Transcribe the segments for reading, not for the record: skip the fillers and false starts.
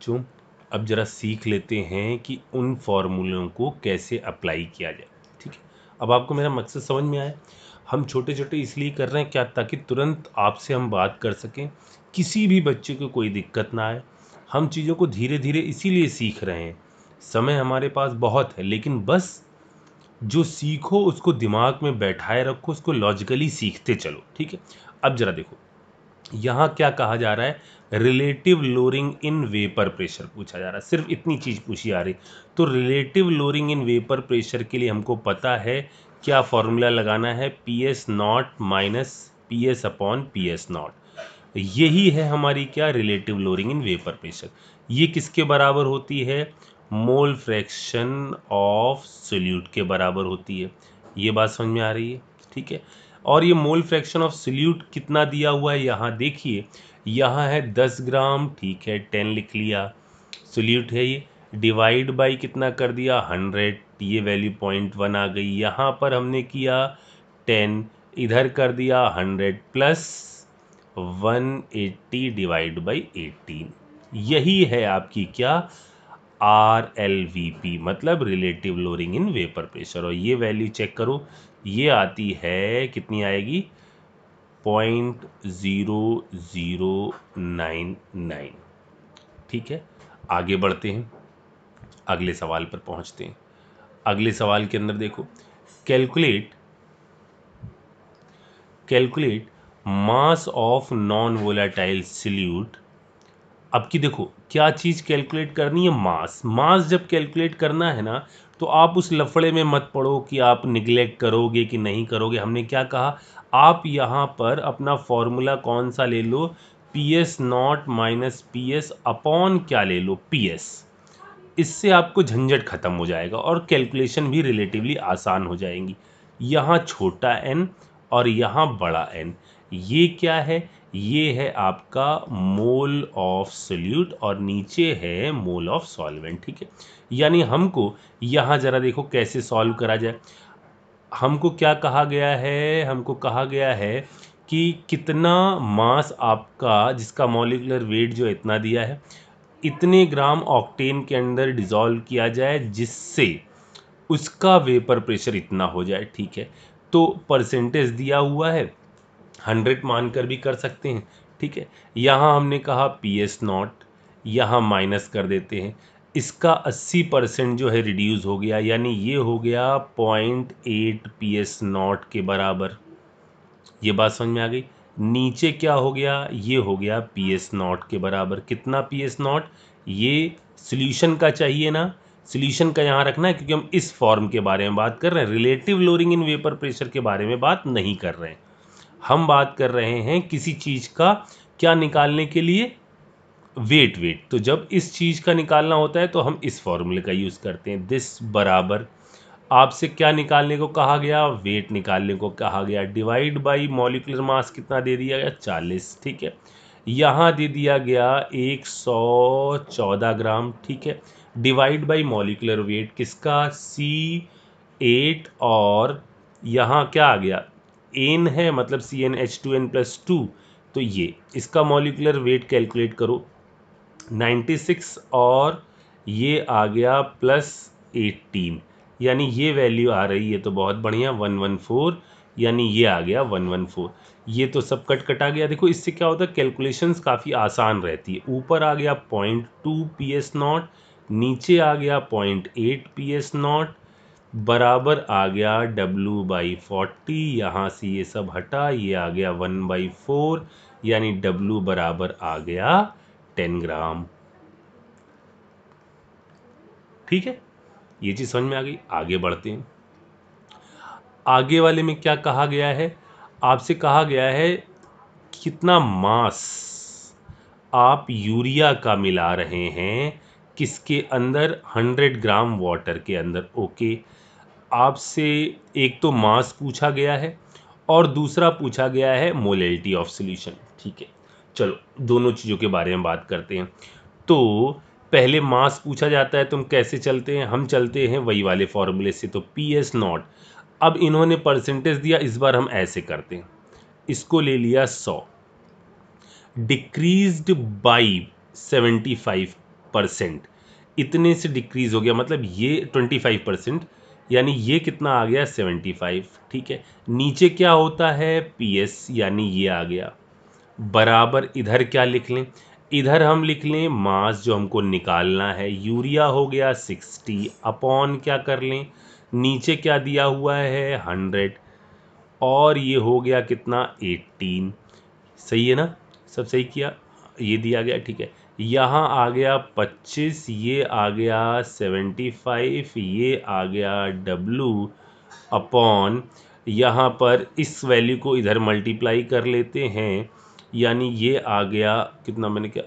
बच्चों, अब ज़रा सीख लेते हैं कि उन फॉर्मूलों को कैसे अप्लाई किया जाए। ठीक है, अब आपको मेरा मकसद समझ में आया। हम छोटे छोटे इसलिए कर रहे हैं क्या, ताकि तुरंत आपसे हम बात कर सकें, किसी भी बच्चे को कोई दिक्कत ना आए। हम चीज़ों को धीरे धीरे इसीलिए सीख रहे हैं। समय हमारे पास बहुत है, लेकिन बस जो सीखो उसको दिमाग में बैठाए रखो, उसको लॉजिकली सीखते चलो। ठीक है, अब ज़रा देखो यहाँ क्या कहा जा रहा है, relative lowering in vapour pressure पूछा जा रहा है। सिर्फ इतनी चीज़ पूछी जा रही। तो relative lowering in vapour pressure के लिए हमको पता है क्या फॉर्मूला लगाना है, P S naught minus P S upon P S not. यही है हमारी क्या, relative lowering in vapour pressure. ये किसके बराबर होती है, मोल फ्रैक्शन ऑफ सोल्यूट के बराबर होती है। ये बात समझ में आ रही है? ठीक है, और ये मोल फ्रैक्शन ऑफ सोल्यूट कितना दिया हुआ है, यहाँ देखिए, यहाँ है 10 ग्राम। ठीक है, 10 लिख लिया, सोल्यूट है ये, डिवाइड बाई कितना कर दिया, 100। ये वैल्यू 0.1 आ गई। यहाँ पर हमने किया 10, इधर कर दिया 100 प्लस 180 डिवाइड बाई 18। यही है आपकी क्या, RLVP, मतलब relative lowering in vapour pressure. और ये वैल्यू चेक करो, ये आती है, कितनी आएगी, 0.0099। ठीक है, आगे बढ़ते हैं, अगले सवाल पर पहुंचते हैं। अगले सवाल के अंदर देखो, calculate mass of non volatile solute. अब की देखो क्या चीज़ कैलकुलेट करनी है, मास जब कैलकुलेट करना है ना, तो आप उस लफड़े में मत पड़ो कि आप निगलेक्ट करोगे कि नहीं करोगे। हमने क्या कहा, आप यहाँ पर अपना फॉर्मूला कौन सा ले लो, P S naught minus P S upon क्या ले लो, पी एस। इससे आपको झंझट खत्म हो जाएगा और कैलकुलेशन भी रिलेटिवली आसान हो जाएंगी। यहाँ छोटा n और यहाँ बड़ा n, ये क्या है, ये है आपका मोल ऑफ सोल्यूट और नीचे है मोल ऑफ सॉल्वेंट। ठीक है, यानी हमको यहाँ जरा देखो कैसे सॉल्व करा जाए। हमको क्या कहा गया है, हमको कहा गया है कि कितना मास आपका, जिसका मॉलिक्यूलर वेट जो इतना दिया है, इतने ग्राम ऑक्टेन के अंदर डिसॉल्व किया जाए जिससे उसका वेपर प्रेशर इतना हो जाए। ठीक है, तो परसेंटेज दिया हुआ है, 100 मानकर भी कर सकते हैं। ठीक है, यहाँ हमने कहा पी एस नॉट, यहाँ माइनस कर देते हैं, इसका 80% जो है रिड्यूस हो गया, यानी ये हो गया 0.8 पी एस नॉट के बराबर। ये बात समझ में आ गई। नीचे क्या हो गया, ये हो गया पी एस नॉट के बराबर। कितना पी एस नॉट, ये सॉल्यूशन का चाहिए ना, सॉल्यूशन का यहाँ रखना है, क्योंकि हम इस फॉर्म के बारे में बात कर रहे हैं, relative lowering in vapour pressure के बारे में बात नहीं कर रहे हैं। हम बात कर रहे हैं किसी चीज़ का क्या निकालने के लिए, वेट। तो जब इस चीज़ का निकालना होता है तो हम इस फॉर्मूले का यूज़ करते हैं। दिस बराबर, आपसे क्या निकालने को कहा गया, वेट निकालने को कहा गया, डिवाइड बाई मॉलिक्यूलर मास कितना दे दिया गया, 40। ठीक है, यहाँ दे दिया गया 114 ग्राम। ठीक है, डिवाइड बाई मॉलिक्यूलर वेट किसका, C8, और यहाँ क्या आ गया, एन है, मतलब CnH2n+2। तो ये इसका मॉलिक्यूलर वेट कैलकुलेट करो, 96, और ये आ गया +18, यानी ये वैल्यू आ रही है, तो बहुत बढ़िया, 114, यानी ये आ गया 114। ये तो सब कट कटा गया। देखो इससे क्या होता है, कैलकुलेशंस काफ़ी आसान रहती है। ऊपर आ गया 0.2 पी एस नॉट, नीचे आ गया 0.8 पी एस नॉट, बराबर आ गया W/40। यहाँ से ये सब हटा, ये आ गया 1/4, यानी W बराबर आ गया 10 ग्राम। ठीक है, ये चीज़ समझ में आ गई। आगे बढ़ते हैं, आगे वाले में क्या कहा गया है, आपसे कहा गया है कितना मास आप यूरिया का मिला रहे हैं, किसके अंदर, 100 ग्राम वाटर के अंदर। ओके, आपसे एक तो मास पूछा गया है और दूसरा पूछा गया है मोलेलिटी ऑफ सॉल्यूशन। ठीक है, चलो दोनों चीज़ों के बारे में बात करते हैं। तो पहले मास पूछा जाता है, तुम कैसे चलते हैं, हम चलते हैं वही वाले फॉर्मूले से, तो पी एस नॉट। अब इन्होंने परसेंटेज दिया, इस बार हम ऐसे करते हैं, इसको ले लिया 100, डिक्रीज्ड बाई 75 25%, इतने से डिक्रीज हो गया, मतलब ये 25%, यानी ये कितना आ गया 75। ठीक है, नीचे क्या होता है PS, यानी ये आ गया बराबर। इधर क्या लिख लें, इधर हम लिख लें मास जो हमको निकालना है, यूरिया हो गया 60 अपॉन क्या कर लें, नीचे क्या दिया हुआ है 100, और ये हो गया कितना 18। सही है ना, सब सही किया, ये दिया गया। ठीक है, यहाँ आ गया 25, ये आ गया 75, ये आ गया W अपॉन, यहाँ पर इस वैल्यू को इधर मल्टीप्लाई कर लेते हैं, यानी ये आ गया कितना, मैंने क्या,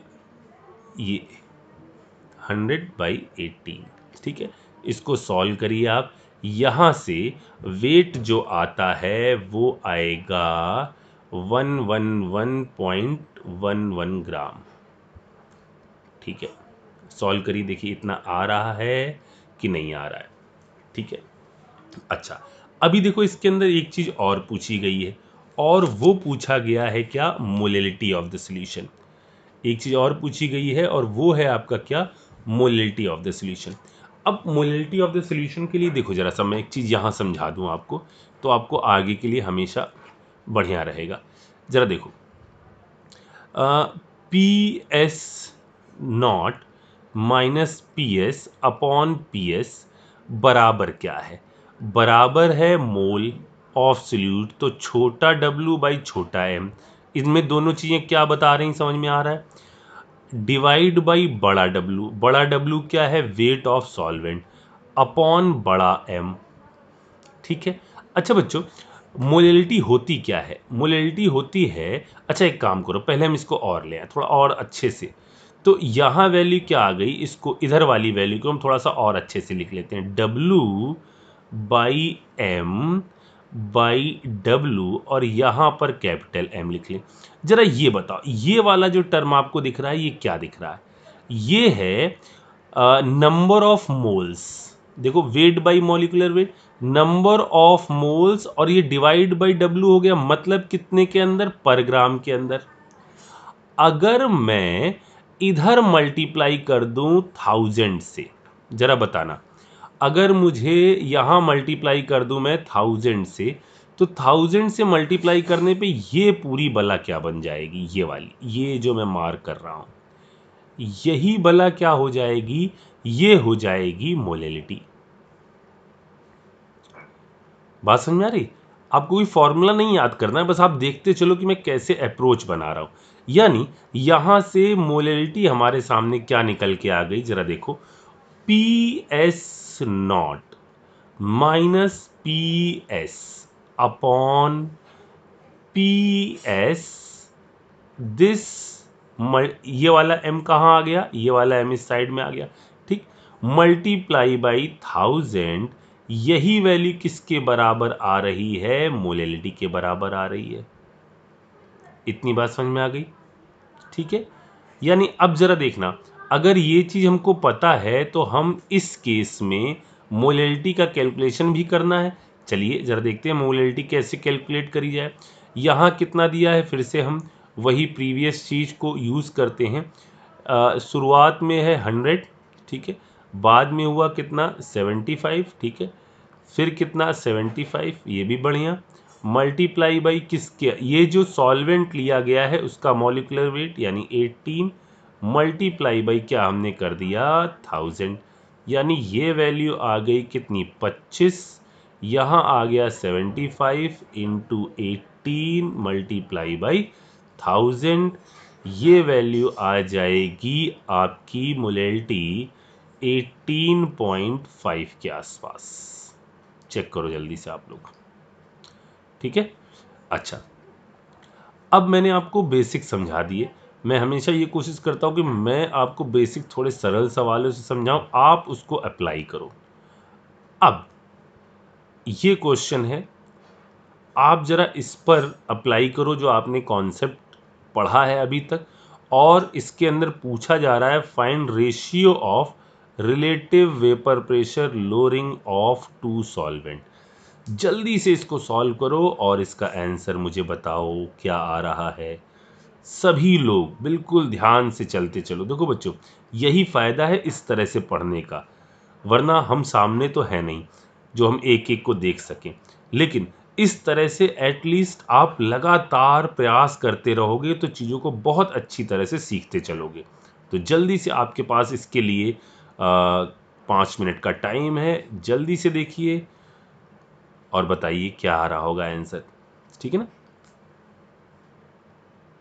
ये 100/18। ठीक है, इसको सॉल्व करिए आप, यहाँ से वेट जो आता है वो आएगा 111.11 ग्राम। ठीक है, सॉल्व करिए, देखिए इतना आ रहा है कि नहीं आ रहा है। ठीक है, अच्छा, अभी देखो इसके अंदर एक चीज़ और पूछी गई है, और वो पूछा गया है क्या, मोलैलिटी ऑफ द सॉल्यूशन। एक चीज़ और पूछी गई है और वो है आपका क्या, मोलैलिटी ऑफ द सॉल्यूशन। अब मोलैलिटी ऑफ द सॉल्यूशन के लिए देखो जरा सा मैं एक चीज़ यहाँ समझा दूँ आपको, तो आपको आगे के लिए हमेशा बढ़िया रहेगा। ज़रा देखो, PS not minus PS upon PS बराबर क्या है, बराबर है मोल ऑफ सॉल्यूट, तो छोटा W बाई छोटा M। इनमें दोनों चीज़ें क्या बता रही हैं, समझ में आ रहा है, डिवाइड बाई बड़ा W, बड़ा W क्या है, वेट ऑफ सॉल्वेंट, अपॉन बड़ा M। ठीक है, अच्छा बच्चों, मोलैलिटी होती क्या है, मोलैलिटी होती है, अच्छा एक काम करो, पहले हम इसको और ले आए थोड़ा और अच्छे से। तो यहाँ वैल्यू क्या आ गई, इसको इधर वाली वैल्यू को हम थोड़ा सा और अच्छे से लिख लेते हैं, W/M/W, और यहाँ पर कैपिटल M लिख लें। जरा ये बताओ, ये वाला जो टर्म आपको दिख रहा है ये क्या दिख रहा है, ये है नंबर ऑफ मोल्स। देखो weight by molecular weight, number of moles, और ये डिवाइड बाई W हो गया, मतलब कितने के अंदर, पर ग्राम के अंदर। अगर मैं इधर मल्टीप्लाई कर दूं 1000 से, जरा बताना, अगर मुझे यहाँ मल्टीप्लाई कर दूं मैं 1000 से, तो 1000 से मल्टीप्लाई करने पे ये पूरी बला क्या बन जाएगी, ये वाली, ये जो मैं मार्क कर रहा हूं, यही बला क्या हो जाएगी, ये हो जाएगी मोलैलिटी। बात समझ में आ रही, आपको कोई फॉर्मूला नहीं याद करना है, बस आप देखते चलो कि मैं कैसे अप्रोच बना रहा हूं। यानी यहां से मोलैलिटी हमारे सामने क्या निकल के आ गई, जरा देखो, PS not minus PS upon PS, this, ये वाला M कहाँ आ गया, ये वाला M इस साइड में आ गया। ठीक, मल्टीप्लाई बाई 1000, यही वैल्यू किसके बराबर आ रही है, मोलैलिटी के बराबर आ रही है। इतनी बात समझ में आ गई। ठीक है, यानी अब जरा देखना, अगर ये चीज़ हमको पता है तो हम इस केस में मोलैलिटी का कैलकुलेशन भी करना है। चलिए जरा देखते हैं मोलैलिटी कैसे कैलकुलेट करी जाए। यहाँ कितना दिया है, फिर से हम वही प्रीवियस चीज़ को यूज़ करते हैं। शुरुआत में है 100, ठीक है, बाद में हुआ कितना 75, ठीक है, फिर कितना 75, ये भी बढ़िया, मल्टीप्लाई बाई किसके, ये जो सॉल्वेंट लिया गया है उसका मॉलिक्यूलर वेट यानी 18, मल्टीप्लाई बाई क्या हमने कर दिया 1000, यानी ये वैल्यू आ गई कितनी 25, यहाँ आ गया 75 इंटू 18 मल्टीप्लाई बाई 1000, ये वैल्यू आ जाएगी आपकी मोलैलिटी 18.5 के आसपास। चेक करो जल्दी से आप लोग। ठीक है, अच्छा, अब मैंने आपको बेसिक समझा दिए। मैं हमेशा ये कोशिश करता हूँ कि मैं आपको बेसिक थोड़े सरल सवालों से समझाऊं, आप उसको अप्लाई करो। अब ये क्वेश्चन है, आप जरा इस पर अप्लाई करो जो आपने कॉन्सेप्ट पढ़ा है अभी तक, और इसके अंदर पूछा जा रहा है find ratio of relative vapour pressure lowering of to solvent. जल्दी से इसको सॉल्व करो और इसका आंसर मुझे बताओ क्या आ रहा है। सभी लोग बिल्कुल ध्यान से चलते चलो। देखो बच्चों, यही फ़ायदा है इस तरह से पढ़ने का, वरना हम सामने तो है नहीं जो हम एक एक को देख सकें। लेकिन इस तरह से एटलीस्ट आप लगातार प्रयास करते रहोगे तो चीज़ों को बहुत अच्छी तरह से सीखते चलोगे। तो जल्दी से आपके पास इसके लिए 5 मिनट का टाइम है, जल्दी से देखिए और बताइए क्या आ रहा होगा आंसर। ठीक है ना?